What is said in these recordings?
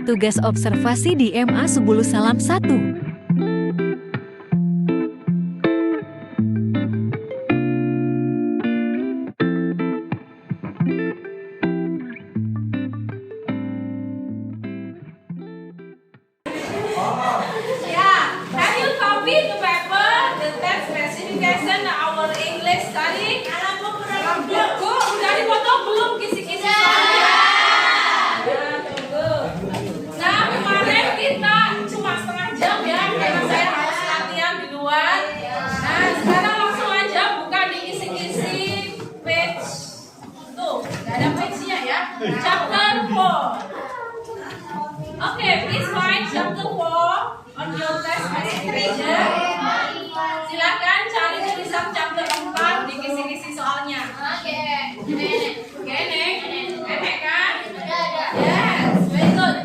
tugas observasi di MA Subulu Salam 1. Chapter 4. Okay, please find chapter 4 on your test presentation. Silakan cari tulisan chapter 4 di kisi-kisi soalnya. Oke, Nenek kan? Yes, very good.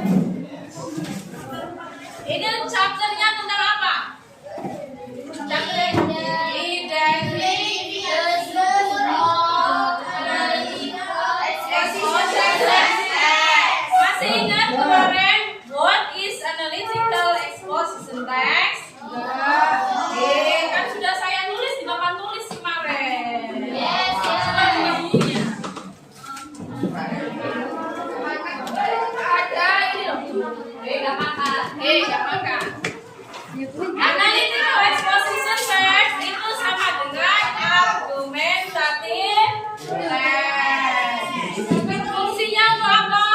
Ini chapternya tentang apa? Chapter kemarin, what is analytical exposition text? Kan sudah saya tulis di papan tulis kemarin. Yes. Ada ini loh. Gak makan. Analytical exposition text itu sama dengan argumentative text. Fungsinya untuk apa?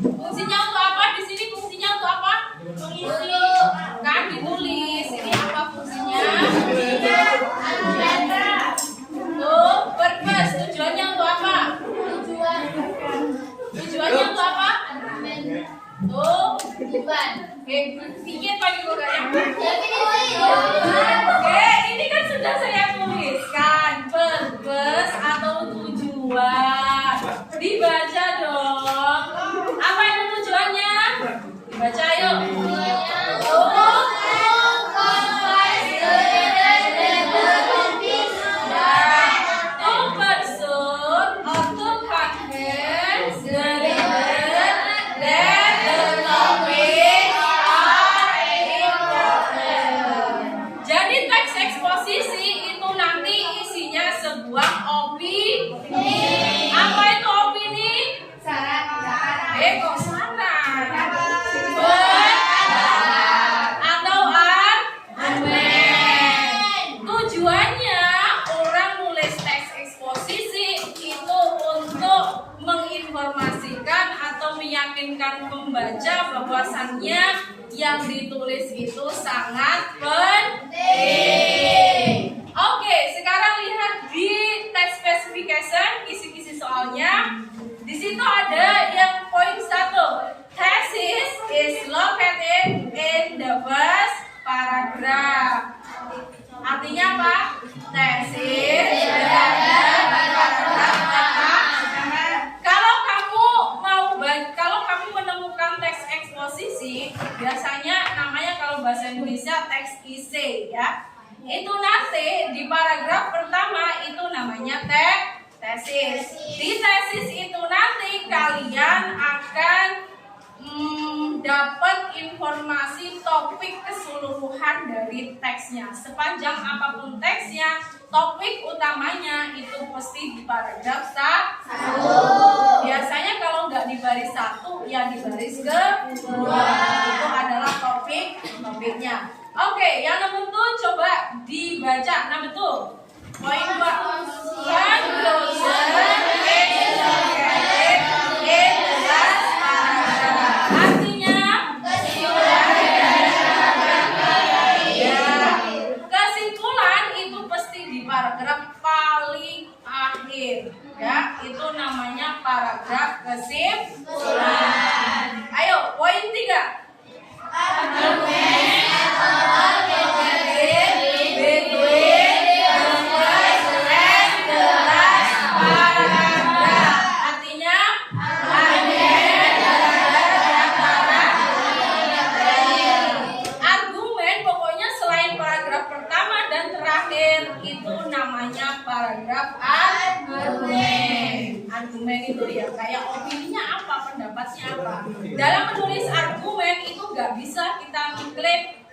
Fungsinya untuk apa? Di sini fungsinya untuk apa? Kan ditulis. Ini apa fungsinya? Tuh, purpose. Tujuannya untuk apa? Tujuannya untuk apa? Tuh, tujuan. Oke, dikit pagi bukannya. Oke, ini kan sudah saya tuliskan. Purpose atau tujuan. Dibaca dong. Apa itu tujuannya? Dibaca yuk. Jadi teks eksposisi itu nanti isinya sebuah opini. Apa itu opini? Kok saran? Atau argumen. Tujuannya orang nulis teks eksposisi itu untuk menginformasikan atau meyakinkan pembaca bahwasannya yang ditulis itu sangat penting. Oke, sekarang lihat di text specification, kisi-kisi soalnya. Di situ ada yang poin 1. Thesis is located in the first paragraph. Artinya apa? Tesis berada pada paragraf pertama. Kalau kamu menemukan teks eksposisi, biasanya namanya kalau bahasa Indonesia teks isi ya. Itu nanti di paragraf pertama itu namanya tesis. Di tesis itu nanti kalian akan dapat informasi topik keseluruhan dari teksnya. Sepanjang apapun teksnya, topik utamanya itu pasti di paragraf 1. Biasanya kalau nggak di baris 1, ya di baris kedua. Itu adalah topiknya. Oke, yang nomor 2 coba dibaca. Nomor 2, poin 2. Conclusion is located in the last paragraph. Artinya kesimpulan itu pasti di paragraf paling akhir. Ya, itu namanya paragraf kesimpulan. Ayo, poin 3. Argumen itu ya kayak opininya apa, pendapat pendapatnya apa. Dalam menulis argumen itu nggak bisa kita mengklaim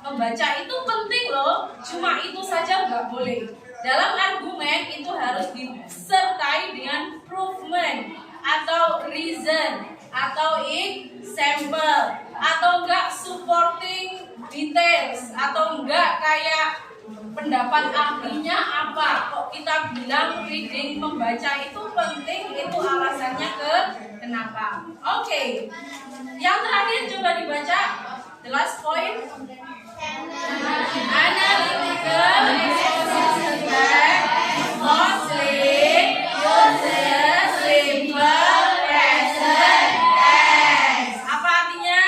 membaca itu penting loh, cuma itu saja nggak boleh. Dalam argumen itu harus disertai dengan provement atau reason atau example atau enggak supporting details atau enggak kayak pendapat ahlinya apa. Kok kita bilang reading membaca itu penting, itu alasannya kenapa. Oke. Yang terakhir coba dibaca. The last point. Analytical exposition text mostly uses simple present tense. Apa artinya?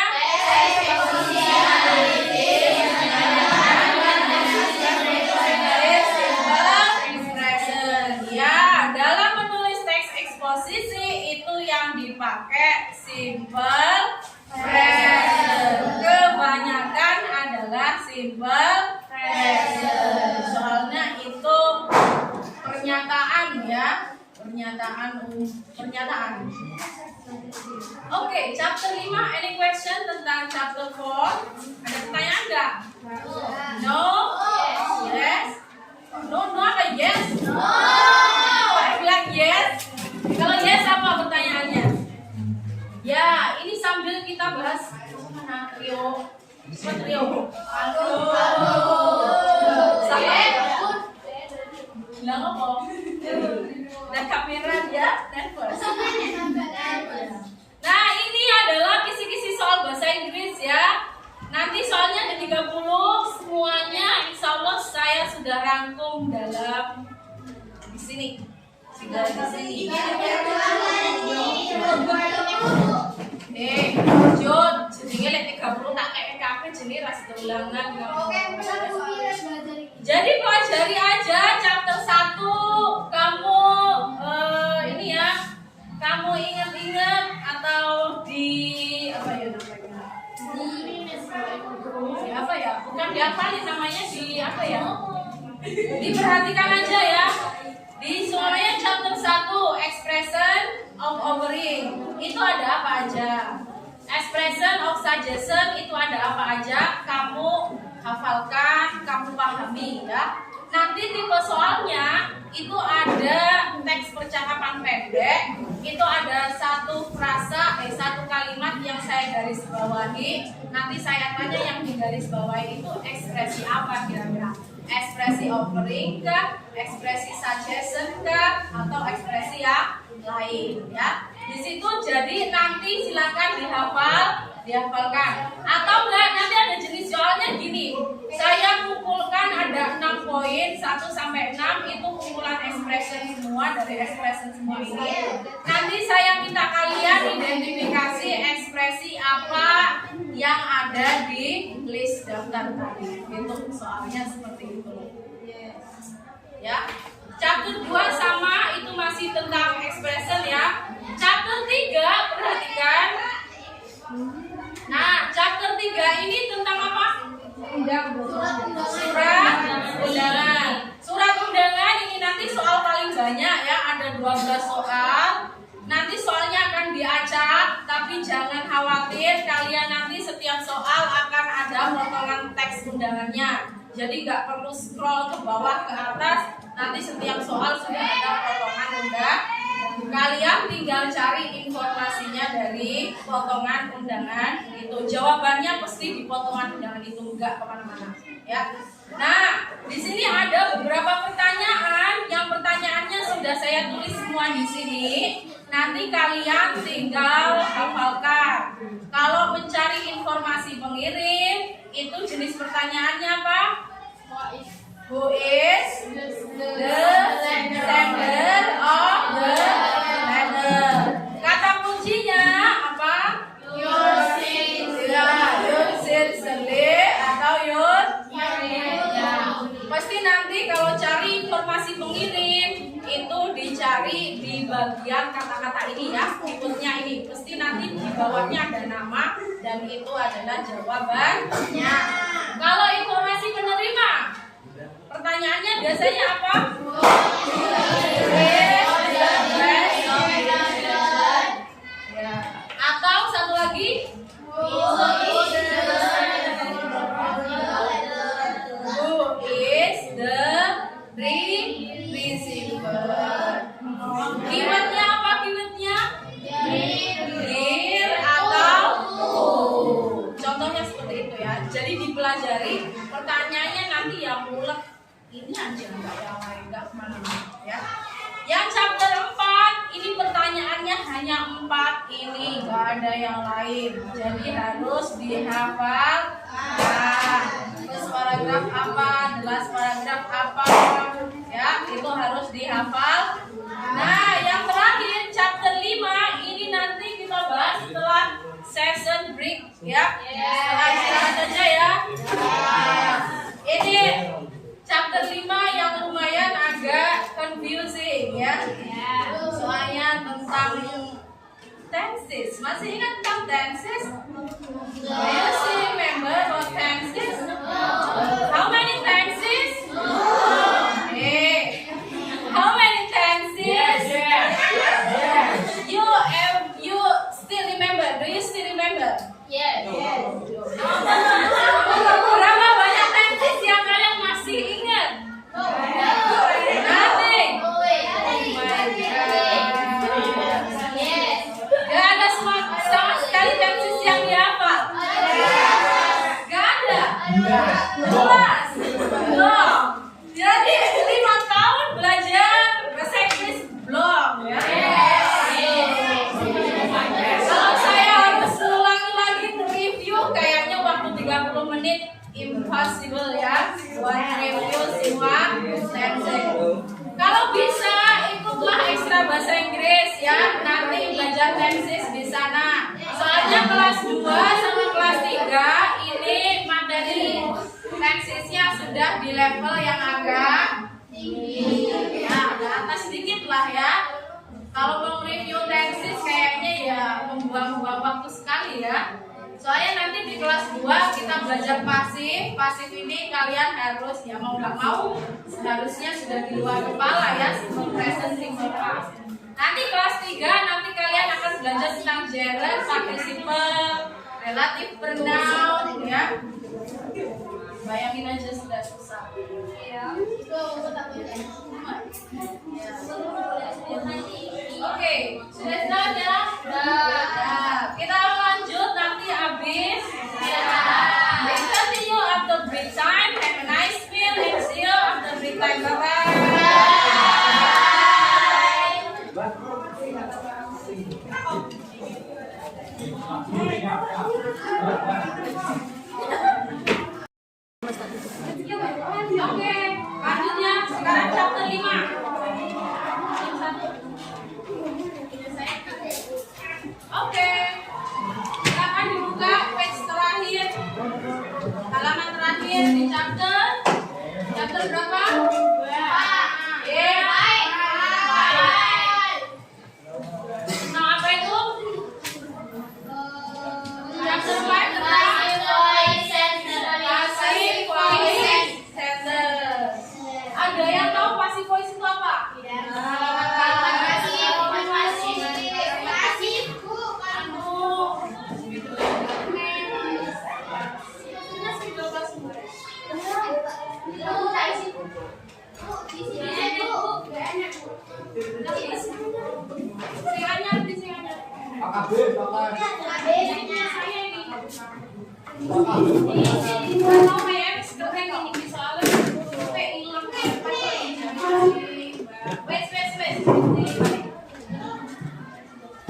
Simple expression. Ya, dalam menulis teks eksposisi itu yang dipakai simple present. Kebanyakan adalah simple present. Soalnya itu pernyataan ya, pernyataan. Oke, chapter 5, any question tentang chapter 4? Ada pertanyaan enggak? No? Yes? No apa yes? No. Saya bilang yes. Kalau yes apa pertanyaannya? Ya, ini sambil kita bahas Trio. Sama bilang apa? Dan kamera dia nervous. Nah, ini adalah kisi-kisi soal bahasa Inggris ya. Nanti soalnya ada 30, semuanya insya Allah saya sudah rangkum dalam di sini. Sudah di sini. Jod, jadinya lek 30 tak kayak kafe jenis ras ulangan. Jadi pelajari aja chapter 1. Kamu ini ya, kamu ingat-ingat atau di apa ya namanya? Di apa ya? Bukan dihafalin namanya, di apa ya? Diperhatikan aja ya. Di semuanya chapter 1 expression of offering itu ada apa aja? Expression of suggestion itu ada apa aja? Kamu hafalkan, kamu pahami ya. Nanti tipe soalnya itu ada teks percakapan pendek, itu ada satu kalimat yang saya garis bawahi. Nanti saya tanya yang di garis bawahi itu ekspresi apa kira-kira? Ekspresi offering kah? Ekspresi suggestion kah? Atau ekspresi yang lain ya? Di situ jadi nanti silakan dihafalkan. Atau enggak nanti ada jenis soalnya gini. Saya kumpulkan ada 6 poin 1 sampai 6 itu kumpulan expression semua dari expression semua ini. Nanti saya minta kalian identifikasi ekspresi apa yang ada di list daftar tadi. Itu soalnya seperti itu. Ya. Chapter 2 sama itu masih tentang expression ya. Chapter 3 perhatikan. Nah, chapter 3 ini tentang apa? Surat undangan. Surat undangan ini nanti soal paling banyak ya, ada 12 soal. Nanti soalnya akan diacak, tapi jangan khawatir, kalian nanti setiap soal akan ada potongan teks undangannya. Jadi nggak perlu scroll ke bawah ke atas, nanti setiap soal sudah ada potongan undangan. Kalian tinggal cari informasinya dari potongan undangan itu. Jawabannya pasti di potongan undangan itu, nggak kemana-mana ya. Nah, di sini ada beberapa pertanyaan. Yang pertanyaannya sudah saya tulis semua di sini. Nanti kalian tinggal hafalkan. Kalau mencari informasi pengirim, itu jenis pertanyaannya apa? Who is the sender of the letter? Kata kuncinya apa? Your sincerely atau your ya. Pasti nanti kalau cari informasi pengirim itu dicari di bagian kata-kata ini ya, tipenya ini. Pasti nanti di bawahnya ada nama dan itu adalah jawabannya. Kalau informasi penerima, pertanyaannya biasanya apa? daripada yang lain. Jadi harus dihafal. Terus paragraf apa, jelas paragraf apa, ya itu harus dihafal. Nah, yang terakhir chapter 5 ini nanti kita bahas setelah session break, ya. Setelah istirahat aja ya. Nah, ini chapter 5 yang lumayan agak confusing ya. Soalnya tentang tenses. Masih ingat tentang tenses? Do you still remember what tenses? How many tenses? Hey. How many tenses? You still remember? Do you still remember? Yes. Berapa banyak tenses yang kalian masih ingat? Nothing. Oh my God. Gak ada sama sekali tenses yang dihafal. Gak ada. Jelas. Belum. Jadi 5 tahun belajar bahasa Inggris belum ya. Kalau saya harus ulangi lagi review kayaknya waktu 30 menit impossible ya buat review semua tenses. Kalau bisa ikutlah ekstra bahasa Inggris ya, nanti belajar tenses di sana. Soalnya kelas 2 sama kelas 3 ini materi tensesnya sudah di level yang agak tinggi. Ya, ke atas sedikit lah ya. Kalau mau review tenses kayaknya ya membuang-buang waktu sekali ya. Soalnya nanti di kelas 2 kita belajar pasif. Pasif ini kalian harus ya mau nggak mau seharusnya sudah di luar kepala ya, simple present, simple past. Nanti kelas 3 nanti kalian akan belajar tentang gerund, participle, relative pronoun ya. Bayangin aja sudah susah. Ya. Oke, sudah jelas ya? Nah, kita lanjut nanti habis. We continue after break time. Have a nice meal and see you after break time. Bye-bye. Oke, lanjutnya sekarang chapter 5. Oke, silakan dibuka page terakhir, halaman terakhir di chapter berapa? Nah, apa itu? Chapter 5 tentang passive voice sentence. Ada yang tahu passive voice itu apa?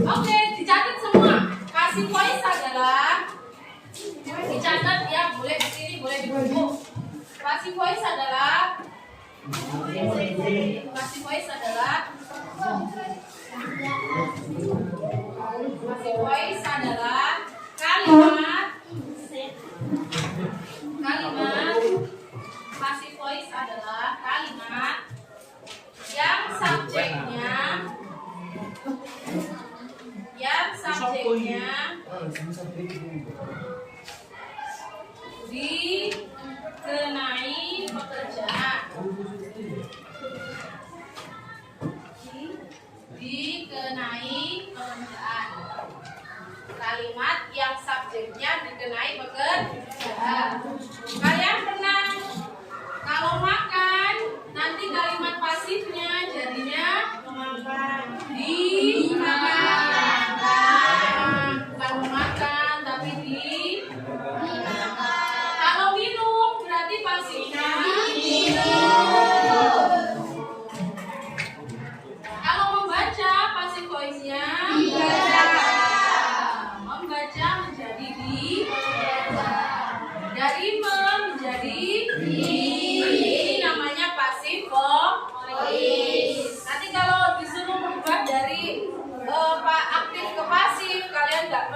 Oke, dicatat semua. Passive voice adalah dicatat ya, boleh di sini, boleh di buku. Passive voice adalah kalimat passive voice adalah kalimat yang subjeknya dikenai pekerjaan. Kalimat yang subjeknya dikenai pekerjaan. Kalian pernah kalau makan nanti kalimat pasifnya jadinya memakan. Bukan memakan tapi dimakan. Kalau minum berarti pasifnya minum. Kalau membaca passive voice-nya baca.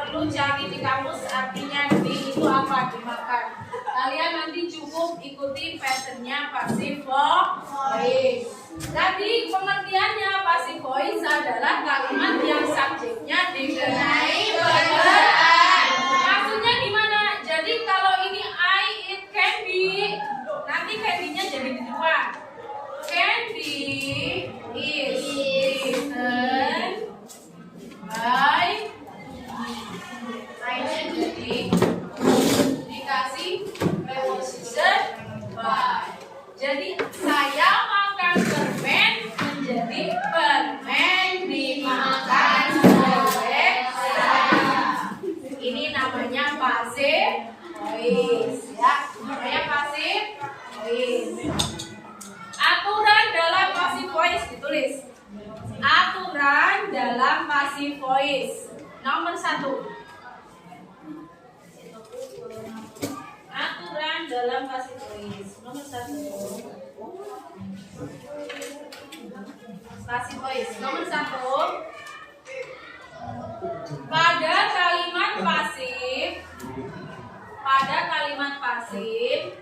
perlu cari di kamus artinya di itu apa, dimakan. Kalian nanti cukup ikuti patternnya passive voice. Tadi pengertiannya passive voice adalah kalimat yang subjeknya dikenai pekerjaan. Maksudnya gimana? Jadi kalau ini I eat candy, nanti candy-nya jadi di depan. Candy is eaten by, I-nya jadi dikasih preposition by. Jadi saya makan permen menjadi permen dimakan oleh saya. Ini namanya passive voice ya. Namanya passive voice. Aturan dalam passive voice ditulis. Aturan dalam passive voice. Nomor 1. Aturan dalam passive voice. Nomor 1. Passive voice. Nomor 1. Pada kalimat pasif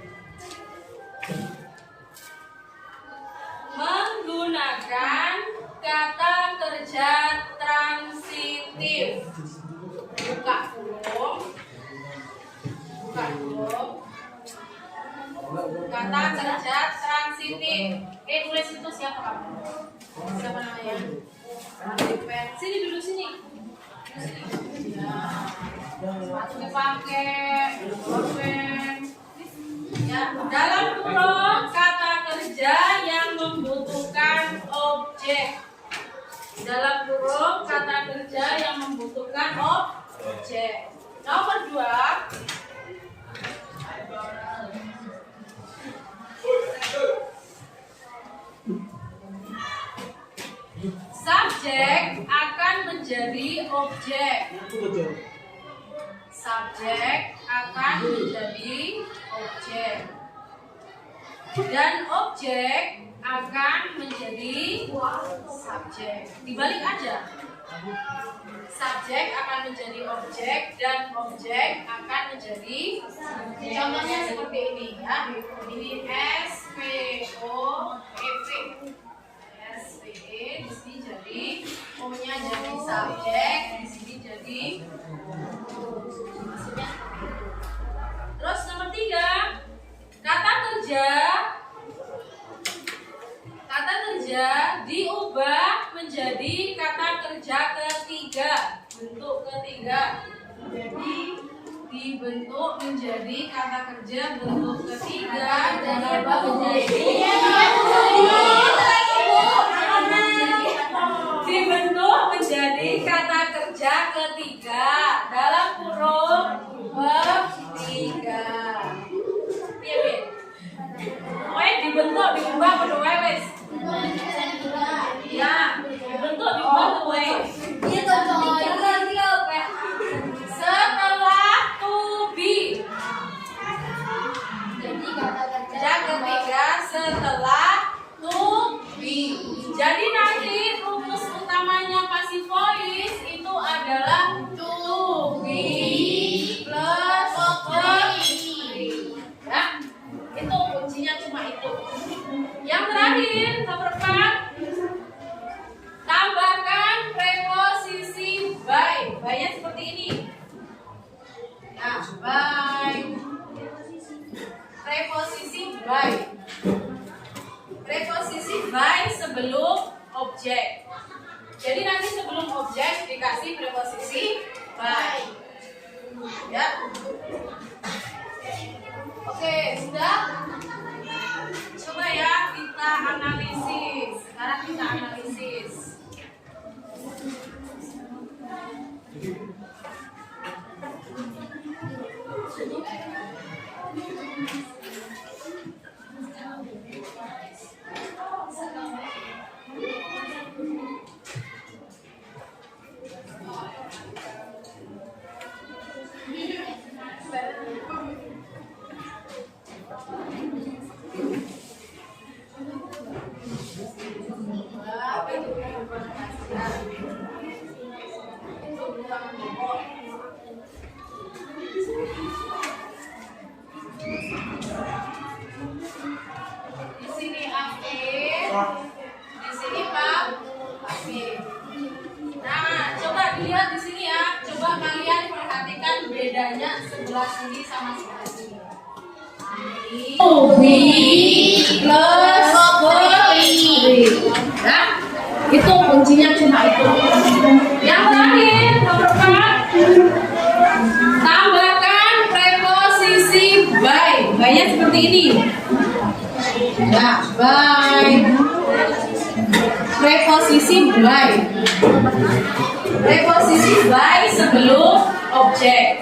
menggunakan kata kerja transitif. Buka kurung. Kata kerja transitif. Tulis itu siapa kamu? Siapa namanya? Sini duduk sini. Ya. Sepatu dipakai. Ya, dalam kurung kata kerja yang membutuhkan objek. Dalam kurung kata kerja yang membutuhkan objek. Nomor 2. Subjek akan menjadi objek. Subjek akan menjadi objek. Dan objek akan menjadi subjek. Dibalik aja. Subjek akan menjadi objek dan objek akan menjadi subjek. Contohnya seperti ini ya. Ini SPOEV. SPE di sini jadi O-nya jadi subjek, di sini jadi maksudnya. Terus nomor 3, kata kerja diubah menjadi kata kerja ketiga, bentuk ketiga. Jadi dibentuk menjadi kata kerja bentuk ketiga dan apa dibentuk menjadi kata kerja ketiga dalam kurung ketiga. Iya, dibentuk diubah pada wes. Ya, dibentuk diubah ke wes. Setelah to be. Jadi kata kerja ketiga setelah to be. Jadi nanti rumus utamanya passive voice itu adalah to be plus verb. Ya, itu kuncinya cuma itu. Yang terakhir, nomor 4, tambahkan preposisi by. By-nya seperti ini. Nah, by. Preposisi by. Preposisi by sebelum objek. Jadi nanti sebelum objek dikasih preposisi by. Ya. Oke, sudah? Coba ya kita analisis. Sekarang kita analisis. dilihat di sini ya. Coba kalian perhatikan bedanya sebelah sini sama sebelah sini. B plus nah, itu kuncinya cuma itu. Yang terakhir nomor 4, tambahkan preposisi by. By-nya seperti ini. Ya, by. Preposisi by. Preposisi by sebelum objek.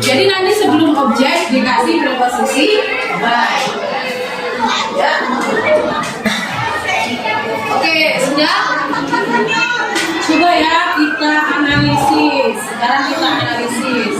Jadi nanti sebelum objek dikasih preposisi by. Ya. Oke, sudah. Coba ya kita analisis. Sekarang kita analisis.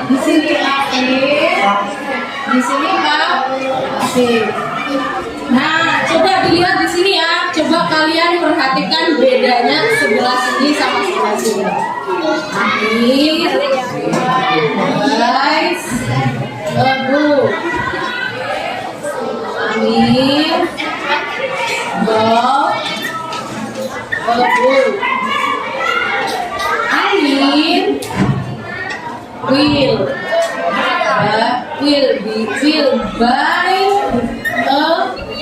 Di sini di sini nah, coba dilihat di sini ya. Coba kalian perhatikan bedanya sebelah sini sama sebelah sini. Amir, guys, Abu, Amir, Bob, Abu, Amir, will buy a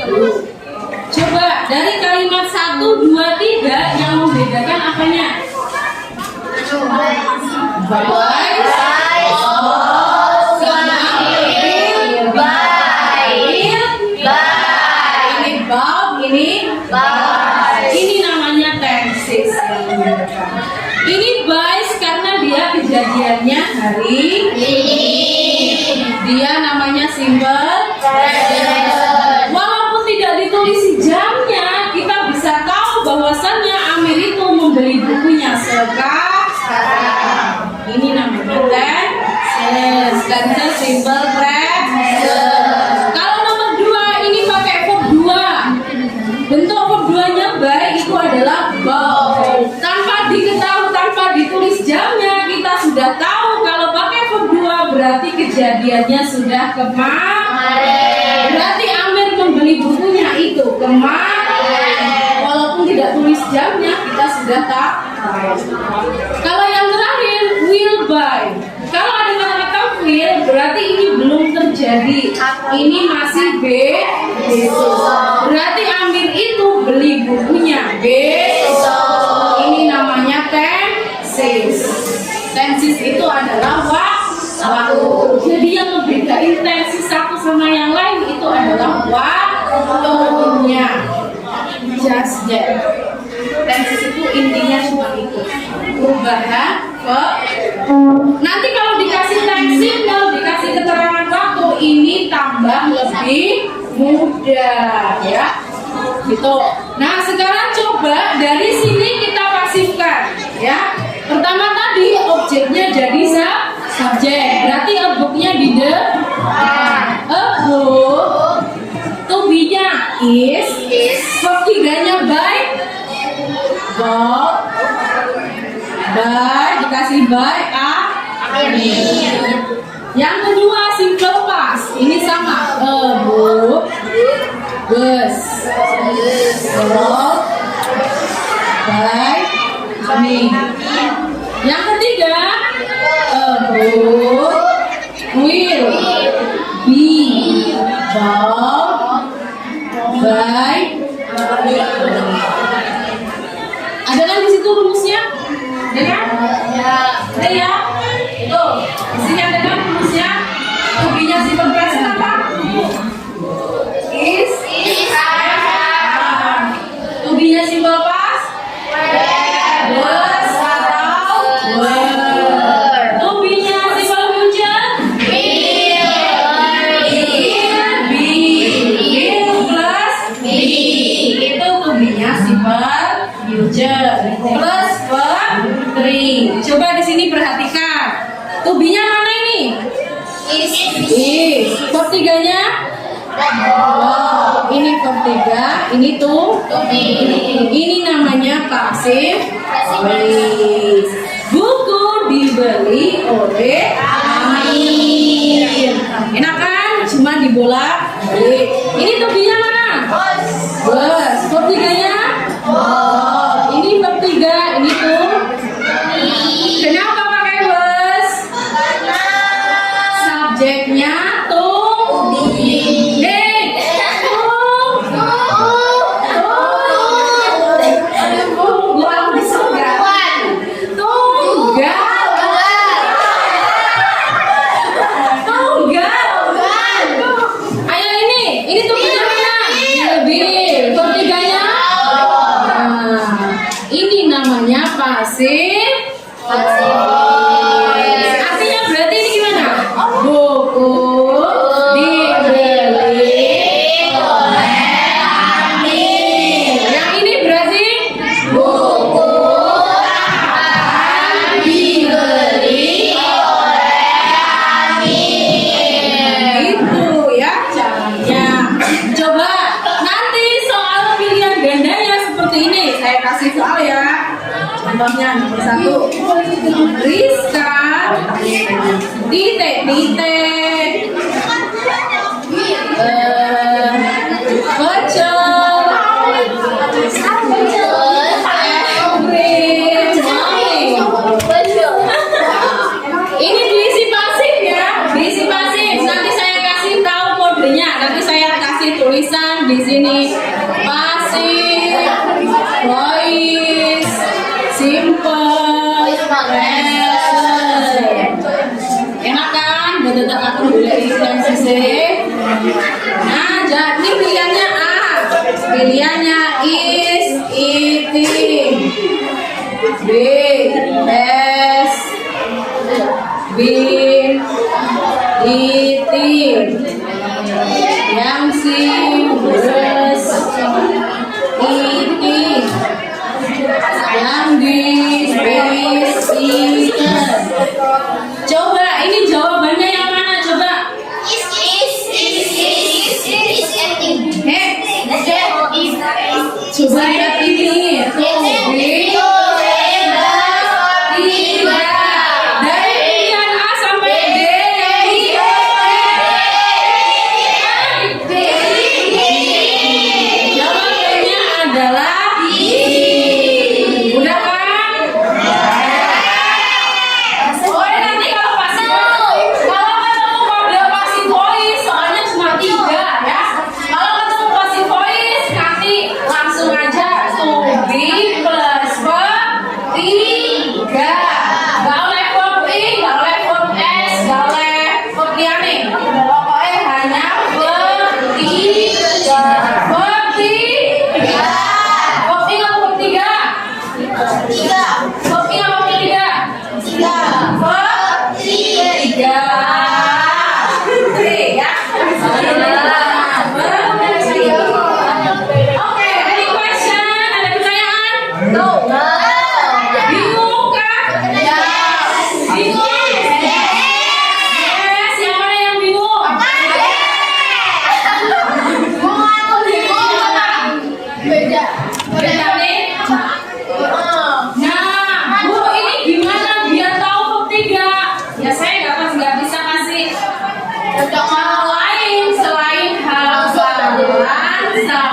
book. Coba dari kalimat 1, 2, 3 yang membedakan apanya? Buy. Ini Bob, ini buy. Ini namanya tenses. Ini buys karena dia kejadiannya hari ini. Dia namanya simple present. Walaupun tidak ditulis jamnya, kita bisa tahu bahwasannya Amir itu membeli bukunya sekarang. Ini namanya tenses. Tenses simple present. Kalau nomor 2 ini pakai verb 2. Bentuk verb 2-nya baik itu adalah bought. Tanpa diketahui, tanpa ditulis jamnya, kita sudah tahu kalau pakai verb 2 berarti kejadiannya sudah kemarin. Berarti Amir membeli bukunya itu kemarin. Walaupun tidak tulis jamnya, kita sudah tahu. Kalau yang terakhir will buy. Kalau ada kata-kata will berarti ini belum terjadi. Ini masih besok. Berarti Amir itu beli bukunya besok. Ini namanya tenses. Tenses itu adalah waktu. Jadi yang membedakan tenses satu sama yang lain itu adalah waktunya. Just that. Tenses itu intinya cuma itu. Perubahan nanti kalau dikasih time signal, dikasih keterangan waktu, ini tambah lebih mudah ya. Gitu. Nah, sekarang coba dari sini kita pasifkan ya. Pertama tadi objeknya jadi subjek. Berarti objeknya di depan. Book. To be-nya is. Verb 3-nya by. Bob. By dikasih by Amir. Yang kedua simple past. Ini sama. Book. Bus. Bob. By Amir. Yang ketiga book will be bought by. Ada kan di situ rumusnya? Ada kan? Ya. Ada ya? Tuh, di sini ada kan rumusnya? Tubinya simple present apa? Is. Tubinya simple past? Was atau were. Tubinya simple future? Will. Is. Verb 3-nya? Oh, ini verb 3, ini tuh. Ini namanya pasif voice. Buku dibeli oleh Amin. Enak kan? Cuma dibolak balik. Ini tuh dia mana? Bus. Verb 3-nya? Oh, ini verb 3, ini tuh. Kenapa pakai bus? Subjeknya tung. Pasif voice. Artinya berarti ini gimana? Buku dibeli oleh Amin. Yang ini berarti buku akan dibeli oleh Amin. Itu ya caranya. Coba nanti soal pilihan gandanya seperti ini. Saya kasih soal ya. Contohnya nomor 1, Rizka titik pecel ini diisi pasif ya, diisi pasif. Nanti saya kasih tahu kodenya, nanti saya kasih tulisan di sini pasif voice. Simple, enak kan? Betul-betul aku boleh ikan sisih. Nah, jadi pilihannya A, pilihannya is eating. B, has been eating. Yang C, was eating. Yang di spesikan. Coba ini jawabannya yang mana? Coba. Coba lihat ini. Dari pilihan A sampai D. Jawabannya adalah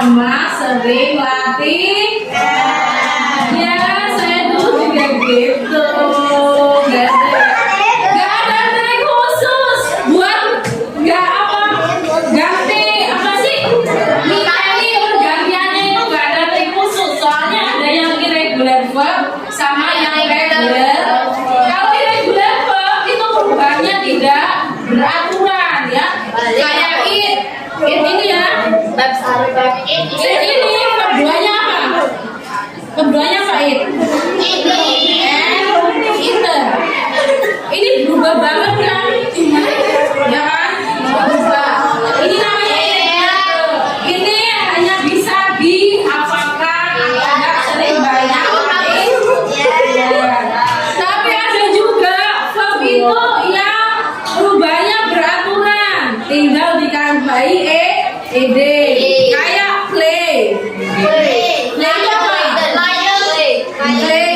sama sering latih. Ya, saya dulu juga gitu. Gak ada trik khusus buat ganti apa sih? Ini pergantiannya itu gak ada trik khusus. Soalnya ada yang irregular verb sama yang regular. Kalau irregular verb itu perubahannya tidak beraturan ya. Kayak ini ya. Ini keduanya apa? Keduanya apa ini berubah banget kan? Ya kan? Berubah. Ini namanya ini hanya bisa diapakan, tidak sering banyak. Tapi ada juga verb itu yang berubahnya beraturan. ditambahi ed. Kayak play. Play itu apa? Play.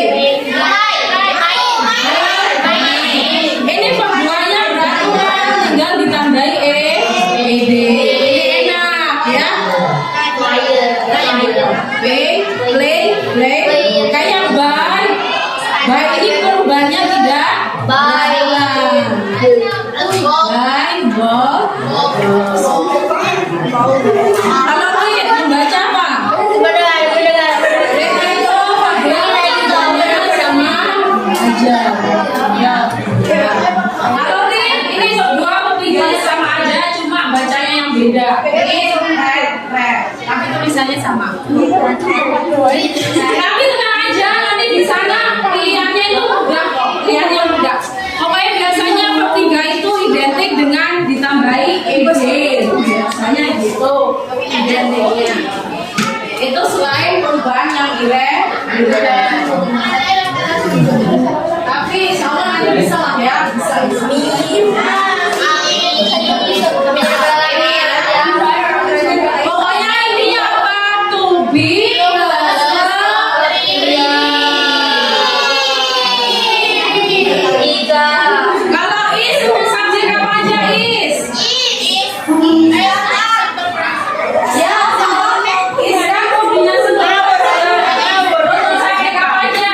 Ini pembuahannya beraturan, tinggal ditambahi ed. Ini enak ya. Play. Kayak buy. Buy ini perubahannya tidak berjalan. Buy, ball. Kalau Win membaca apa? Mereka itu apabila sama aja. Ya. Kalau Rin ini dua atau tiga sama aja, cuma bacanya yang beda. Ini red. Tapi tulisannya sama. Tapi tenang aja, nanti di sana pilihannya itu mudah. Pokoknya biasanya ketiga itu identik dengan ditambahi ed. Biasanya gitu identiknya. Itu selain perubahan yang irregular. Tapi insya Allah nanti bisa lah ya. Pokoknya intinya apa? To be kalau is subjek apa aja is? Ya, is kan kombinasi untuk subjek apa aja?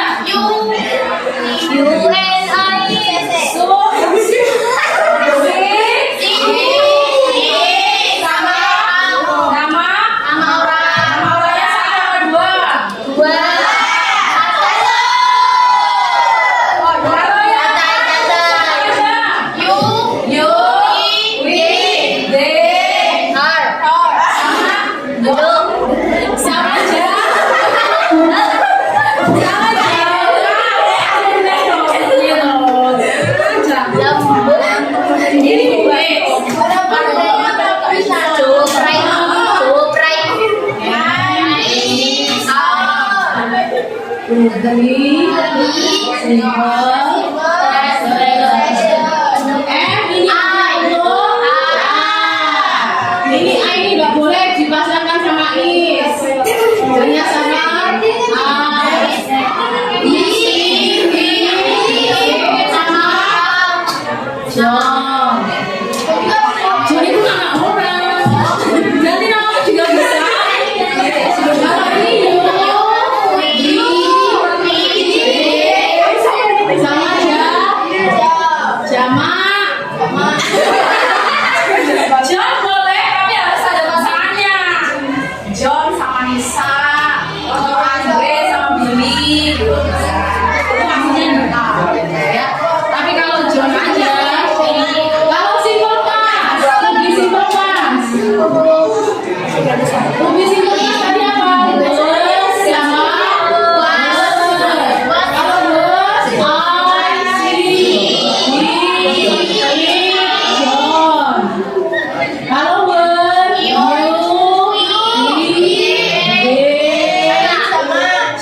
Ini A ini nggak boleh dipasangkan sama is. Hanya sama sama John. John itu nama orang. Nanti nama juga bisa. Kalau ini sama aja. Jamak. John boleh, tapi harus ada pasangannya. John sama Nisa, atau Andre sama Billy, gitu. Itu maksudnya nikah, ya. Tapi kalau John aja, kalau simple past, lebih simple past. Lebih simple past tadi apa? Was sama was. Kalau was, John. Kalau wer,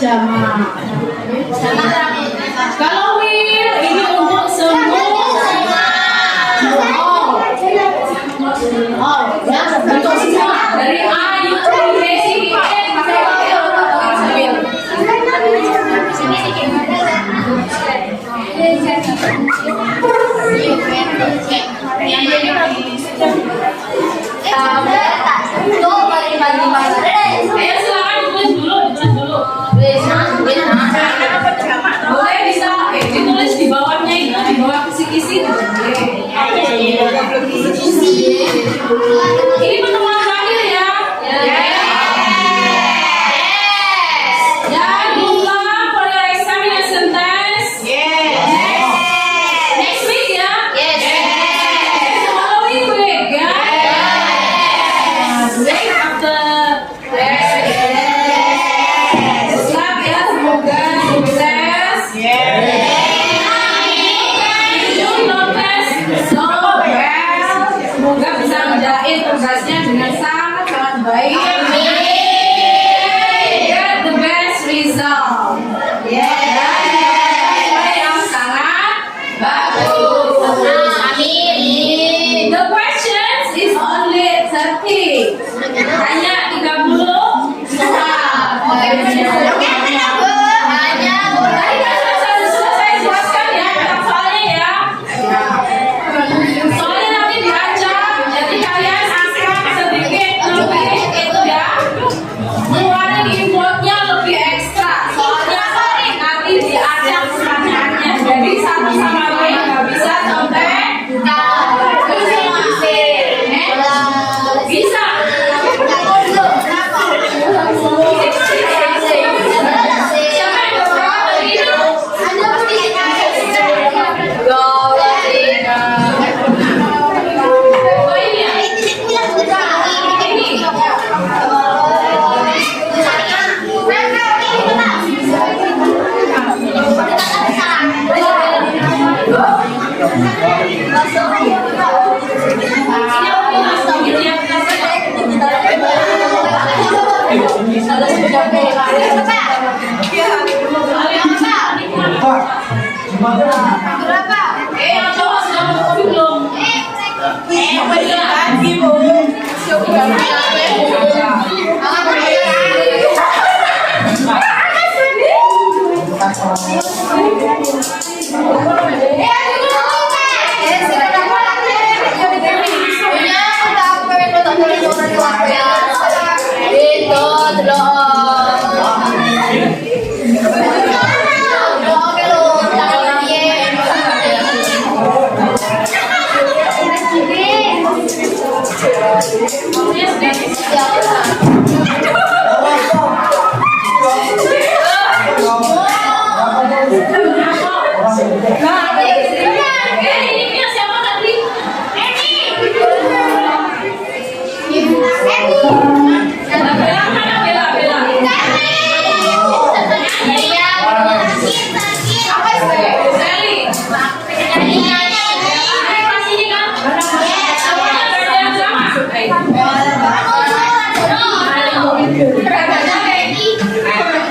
Jamak. Kalau will, ini untuk semua. Ya, untuk semua dari A, U, B, C, D, Ayo silakan ditulis dulu. Boleh bisa ditulis di bawahnya itu, di bawah kisi-kisi. Ini pertemuan terakhir ya. Dan good luck for your examination test. Next week ya. Following week ya. Week after. Selamat ya, semoga sukses. Semoga bisa menjahit tugasnya dengan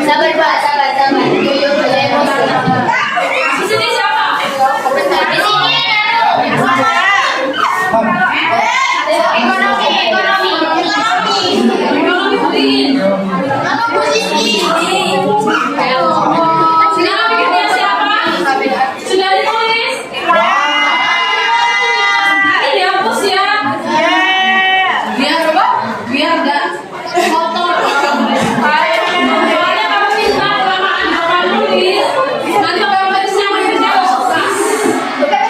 Sabar Pak, sabar. Yuk, boleh emosi. Di sini siapa? Di sini ekonomi. Nama posisi. Sekarang bikinnya siapa? Sudah ditulis? Ini dihapus ya. Biar apa? Biar enggak kotor. Soalnya kalau kita kelamaan orang nulis, nanti otomatisnya menjadi susah.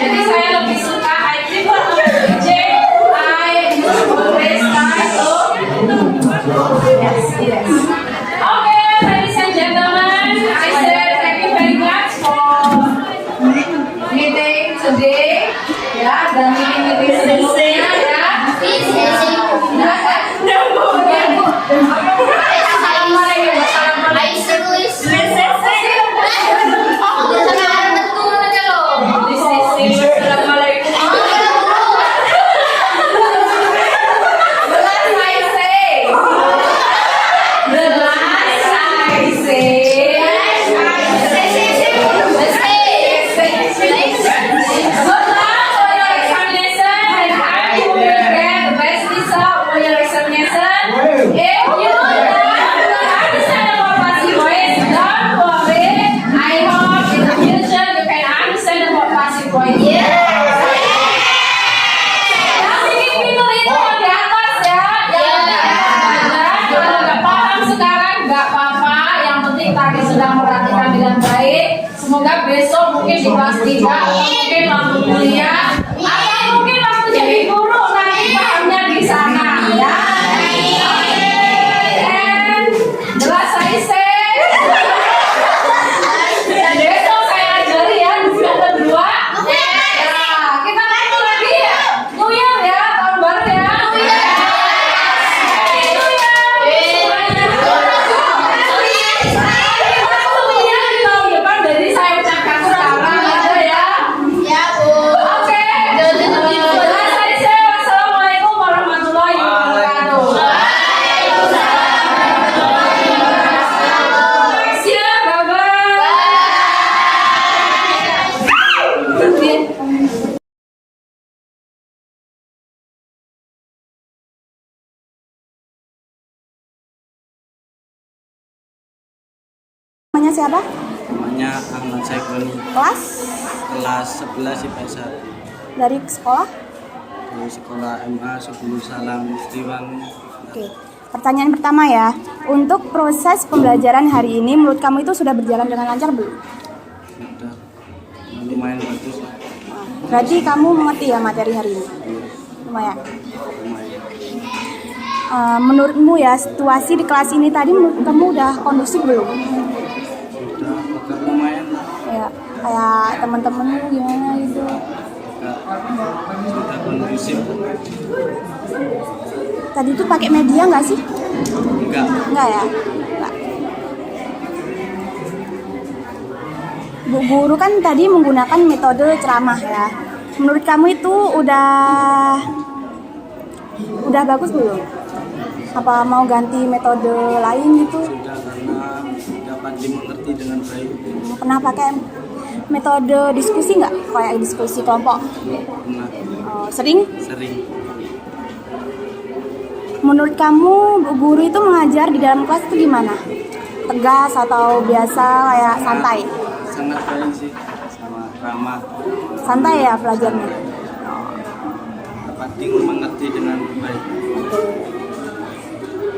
Jadi saya lebih suka I prefer J, I always start to. Yes. Okay, ladies and gentlemen, I said thank you very much for meeting today. Ya, dan meeting sebelumnya ya. Sedang perhatikan dengan baik. Semoga besok mungkin di kelas 3, mungkin waktu kuliah, atau mungkin waktu jadi guru nanti pahamnya di sana ya. And jelas saya dan besok saya ajari ya di bulan kedua. Ya, kita ketemu lagi ya. New Year ya, tahun baru ya. Namanya siapa? Namanya Ahmad Saifoni, Kelas? kelas 11 IPS 1 Dari sekolah? dari sekolah MA Subulu Salam Sriwangi. Oke. Pertanyaan pertama ya. Untuk proses pembelajaran hari ini menurut kamu itu sudah berjalan dengan lancar belum? Sudah lumayan bagus lah. Berarti kamu mengerti ya materi hari ini? Lumayan. Lumayan. Menurutmu ya situasi di kelas ini tadi menurut kamu udah kondusif belum? Sudah agak lumayan lah. Ya, kayak teman-temanmu gimana gitu? Sudah kondusif. Tadi tuh pakai media nggak sih? Enggak. Enggak ya? Enggak. Bu guru kan tadi menggunakan metode ceramah ya. menurut kamu itu udah bagus belum? Apa mau ganti metode lain gitu? Sudah karena dapat dimengerti dengan baik. Pernah pakai metode diskusi nggak? Kayak diskusi kelompok? Pernah Sering? sering Menurut kamu bu guru itu mengajar di dalam kelas itu gimana? Tegas atau biasa kayak santai? sangat baik sih, sama ramah, Santai ya pelajarnya? dapat dimengerti dengan baik.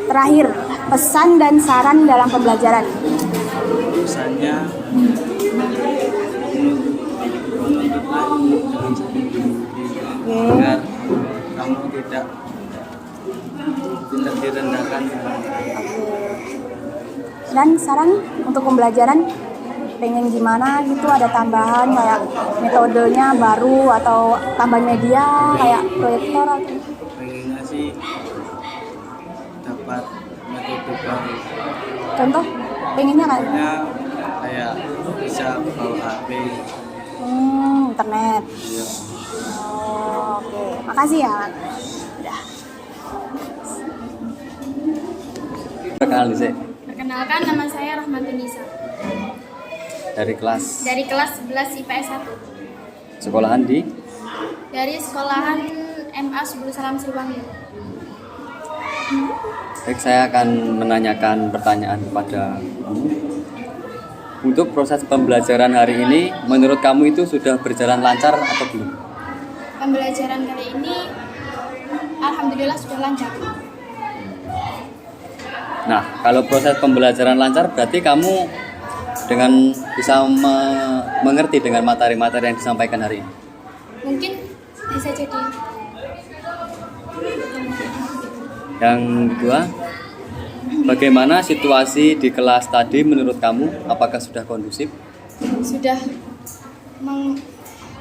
Terakhir, pesan dan saran dalam pembelajaran. Pesannya menuntutlah ilmu dengan setinggi agar kamu tidak direndahkan. Dan saran untuk pembelajaran pengen gimana gitu, ada tambahan kayak metodenya baru atau tambahan media kayak proyektor atau Pengennya sih dapat metode baru. contoh pengennya kayak Kayak bisa bawa HP. internet. Iya. Oke, makasih ya. Udah. Perkenalkan sih Perkenalkan, nama saya Rahmati Nisa dari kelas dari kelas 11 IPS 1 sekolahan di dari sekolahan MA Subul Salam Sriwangi. baik, saya akan menanyakan pertanyaan kepada kamu. Untuk proses pembelajaran hari ini, menurut kamu itu sudah berjalan lancar atau belum? Pembelajaran kali ini alhamdulillah sudah lancar. Nah, kalau proses pembelajaran lancar berarti kamu dengan bisa mengerti dengan materi-materi yang disampaikan hari ini. Mungkin bisa jadi. Yang kedua, bagaimana situasi di kelas tadi menurut kamu? Apakah sudah kondusif? sudah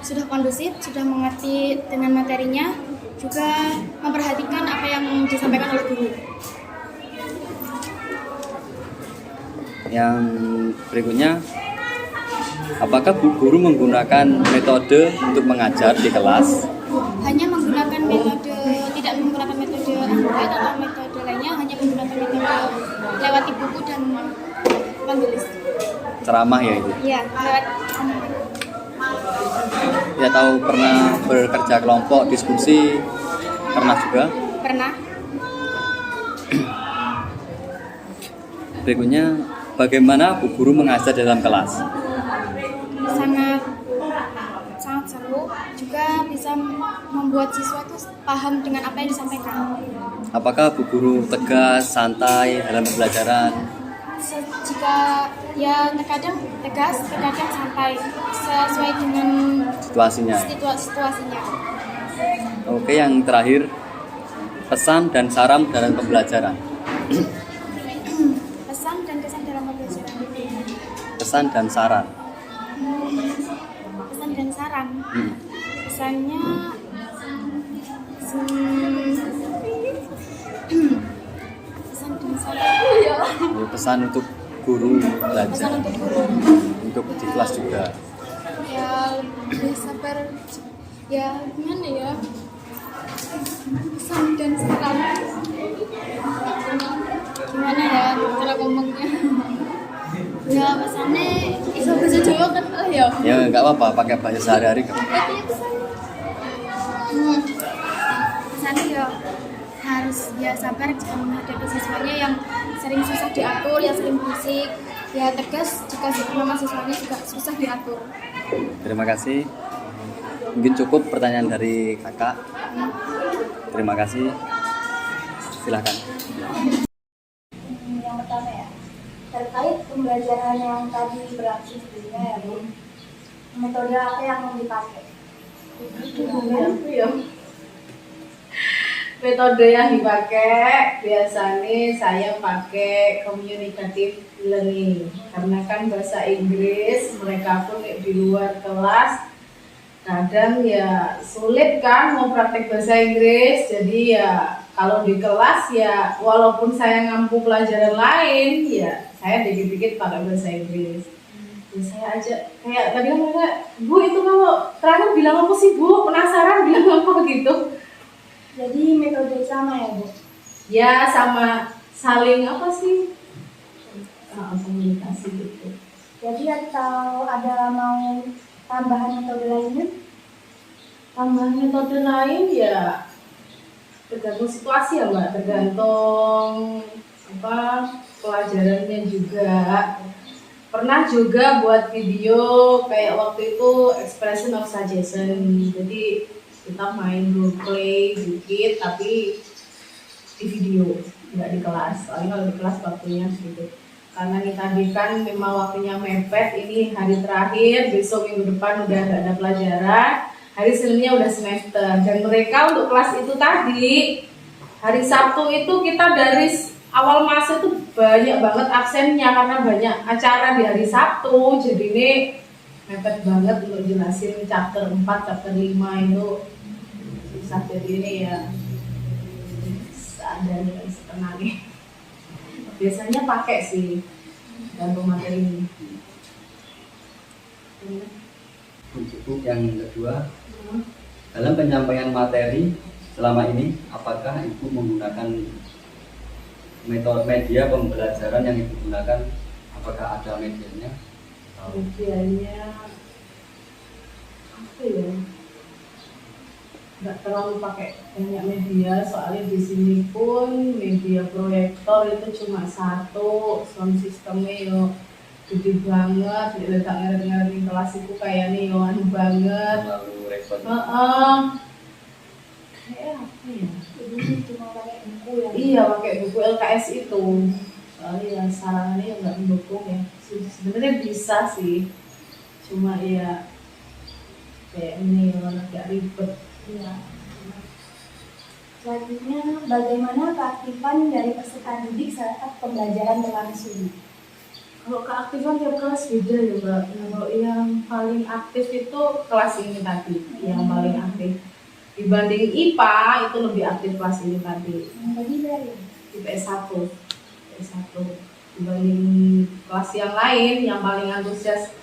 sudah kondusif, sudah mengerti dengan materinya, juga memperhatikan apa yang disampaikan oleh guru. Yang berikutnya, apakah bu guru menggunakan metode untuk mengajar di kelas? Hanya menggunakan metode, tidak menggunakan metode Android atau metode lainnya, hanya menggunakan metode lewati buku dan penulis. Ceramah ya itu. Iya, lewat omongan. Ya, tahu pernah bekerja kelompok, diskusi, pernah juga. Pernah. Berikutnya, bagaimana bu guru mengajar dalam kelas? sangat seru, juga bisa membuat siswa itu paham dengan apa yang disampaikan. Apakah bu guru tegas, santai dalam pembelajaran? Jika ya terkadang tegas, terkadang santai, sesuai dengan Situasinya. situasinya. Oke, yang terakhir, pesan dan saran dalam pembelajaran. Pesan dan kesan dalam pembelajaran. Pesan dan saran. Pesan dan saran. Hmm. Pesannya pesan dan saran. Ya, pesan untuk guru belajar, Pesan untuk guru. untuk di kelas juga. Ya lebih sabar, ya gimana ya, pesan dan saran gimana ya cara ngomongnya. Ya pesannya iso bahasa Jawa kan lah ya. Ya nggak apa-apa, pakai bahasa sehari-hari. Tapi ya pesannya ya harus ya sabar jika menghadapi siswanya yang sering susah diatur, yang sering berisik. Ya tegas jika memang siswanya juga susah diatur. Terima kasih. Mungkin cukup pertanyaan dari kakak. Terima kasih. Silakan. Yang pertama ya, terkait pembelajaran yang tadi berlangsung sebelumnya ya Bu, metode apa yang dipakai? Metode yang dipakai biasanya saya pakai communicative learning, karena kan bahasa Inggris mereka pun di luar kelas kadang ya sulit kan mau praktek bahasa Inggris. Jadi ya kalau di kelas ya walaupun saya ngampu pelajaran lain ya saya dikit-dikit pakai bahasa Inggris. Ya saya aja kayak tadi kan mereka, Bu itu kalau terakhir bilang apa sih Bu? Penasaran bilang apa gitu? Jadi metode sama ya Bu? Ya sama saling apa sih? Komunikasi gitu. Jadi atau ada mau tambahan metode lainnya? Tambahan metode lain ya tergantung situasi ya Mbak, tergantung apa pelajarannya juga. Pernah juga buat video kayak waktu itu expression of suggestion. Jadi kita main role play dikit tapi di video, nggak di kelas. Soalnya kalau di kelas waktunya gitu. Karena nih tadi kan memang waktunya mepet, ini hari terakhir, besok minggu depan udah nggak ada pelajaran, hari Seninnya udah semester. Dan mereka untuk kelas itu tadi, hari Sabtu itu kita dari awal masa itu banyak banget absennya karena banyak acara di hari Sabtu. Jadi ini mepet banget untuk jelasin chapter 4, chapter 5 itu susah. Jadi ini ya seadanya setengah nih. Biasanya pakai sih gantung materi ini. Untuk yang kedua, dalam penyampaian materi selama ini, apakah Ibu menggunakan metode media pembelajaran yang Ibu gunakan? Apakah ada medianya? Medianya apa ya? Nggak terlalu pakai banyak media, soalnya di sini pun media proyektor itu cuma satu, sound systemnya yo gede banget, diletak ngering-ngering kelas itu kayak nih yo anu banget. Lalu respon. Kayak apa ya? Jadi cuma pakai buku ya? Iya pakai buku LKS itu, soalnya yang sarannya yang nggak mendukung ya. Sebenarnya bisa sih, cuma ya kayak ini yo agak ribet. Iya. Selanjutnya, bagaimana keaktifan dari peserta didik saat pembelajaran berlangsung? Kalau keaktifan tiap kelas beda ya Mbak. Kalau yang paling aktif itu kelas ini tadi, yang paling aktif. Dibanding IPA itu lebih aktif kelas ini tadi. Yang tadi dari IPS 1. IPS 1. Dibanding kelas yang lain yang paling antusias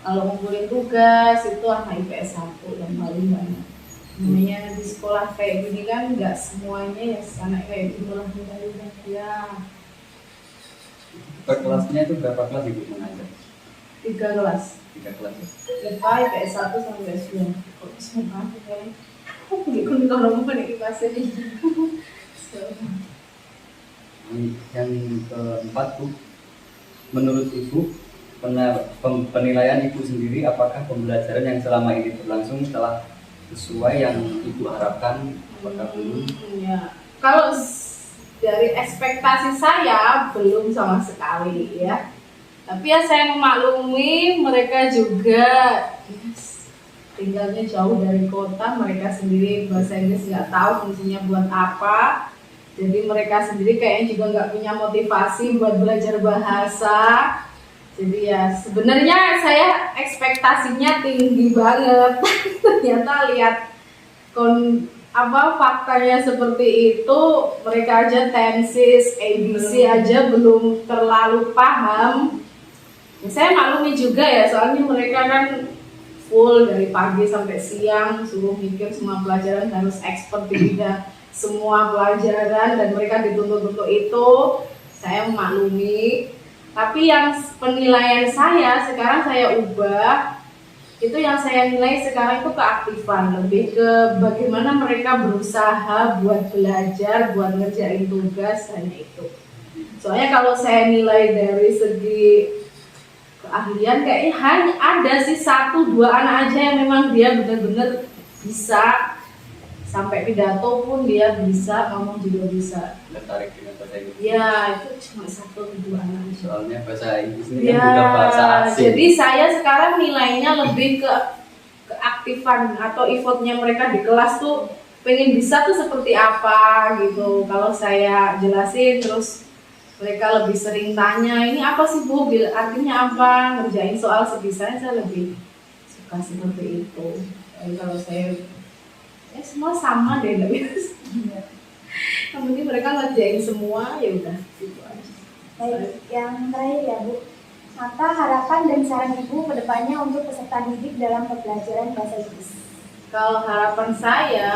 kalau ngumpulin tugas itu anak IPS 1 yang paling banyak. Namanya di sekolah kayak gini kan nggak semuanya ya anak kayak gitu lah ya. Per kelasnya itu berapa kelas Ibu mengajar? 3 kelas. 3 kelas. IPA, IPS 1 sampai IPS 2. Kok semua aku kali? Aku punya kontak orang nih IPS ini. Yang keempat Bu, menurut Ibu penilaian Ibu sendiri, apakah pembelajaran yang selama ini berlangsung telah sesuai yang Ibu harapkan? Apakah belum? Ya. Kalau dari ekspektasi saya belum sama sekali ya. Tapi ya saya memaklumi mereka juga tinggalnya jauh dari kota, mereka sendiri bahasa Inggris nggak tahu fungsinya buat apa. Jadi mereka sendiri kayaknya juga nggak punya motivasi buat belajar bahasa. Jadi ya sebenarnya saya ekspektasinya tinggi banget. Ternyata lihat faktanya seperti itu, mereka aja tenses, ABC aja belum terlalu paham. Ya, saya maklumi juga ya, soalnya mereka kan full dari pagi sampai siang, suruh mikir semua pelajaran, harus expert di bidang semua pelajaran dan mereka dituntut untuk itu. Saya maklumi. Tapi yang penilaian saya sekarang saya ubah, itu yang saya nilai sekarang itu keaktifan, lebih ke bagaimana mereka berusaha buat belajar, buat ngerjain tugas, hanya itu. Soalnya kalau saya nilai dari segi keahlian, kayaknya hanya ada sih 1-2 anak aja yang memang dia benar-benar bisa. Sampai pidato pun dia bisa, ngomong juga bisa. Tertarik dengan bahasa Inggris? Ya, itu cuma 1-2 anak. Soalnya bahasa Inggris ini Ya, kan bukan bahasa asing. jadi saya sekarang nilainya lebih ke keaktifan atau effortnya mereka di kelas tuh pengen bisa tuh seperti apa gitu. Kalau saya jelasin terus mereka lebih sering tanya, ini apa sih Bu? Artinya apa? Ngerjain soal sebisanya saya lebih suka seperti itu. Jadi kalau saya semua sama deh, yang penting mereka ngerjain semua, ya udah gitu aja. Baik, yang terakhir ya Bu, Maka harapan dan saran Ibu ke depannya untuk peserta didik dalam pembelajaran bahasa Inggris. Kalau harapan saya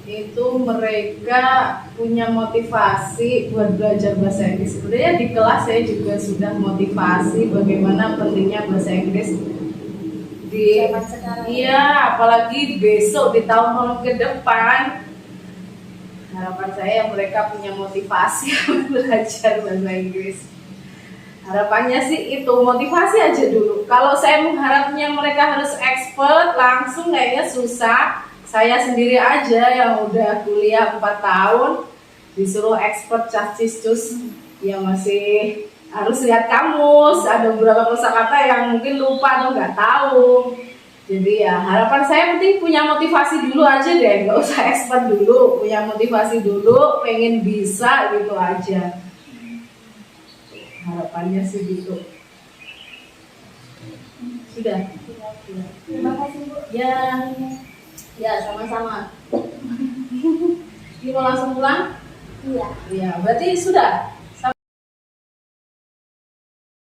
itu mereka punya motivasi buat belajar bahasa Inggris. Sebenarnya di kelas saya juga sudah motivasi bagaimana pentingnya bahasa Inggris di Zaman sekarang. iya, apalagi besok di tahun-tahun ke depan. Harapan saya mereka punya motivasi belajar bahasa Inggris. Harapannya sih itu motivasi aja dulu. Kalau saya mengharapnya mereka harus expert langsung kayaknya susah. Saya sendiri aja yang udah kuliah 4 tahun disuruh expert cus yang masih harus lihat kamus, ada beberapa kosakata yang mungkin lupa atau nggak tahu. Jadi ya harapan saya penting punya motivasi dulu aja deh, nggak usah expert dulu, punya motivasi dulu, pengen bisa gitu aja. Harapannya sih gitu. Sudah. Terima kasih Bu. Ya sama-sama. Ini mau langsung pulang? Iya. Iya, berarti sudah.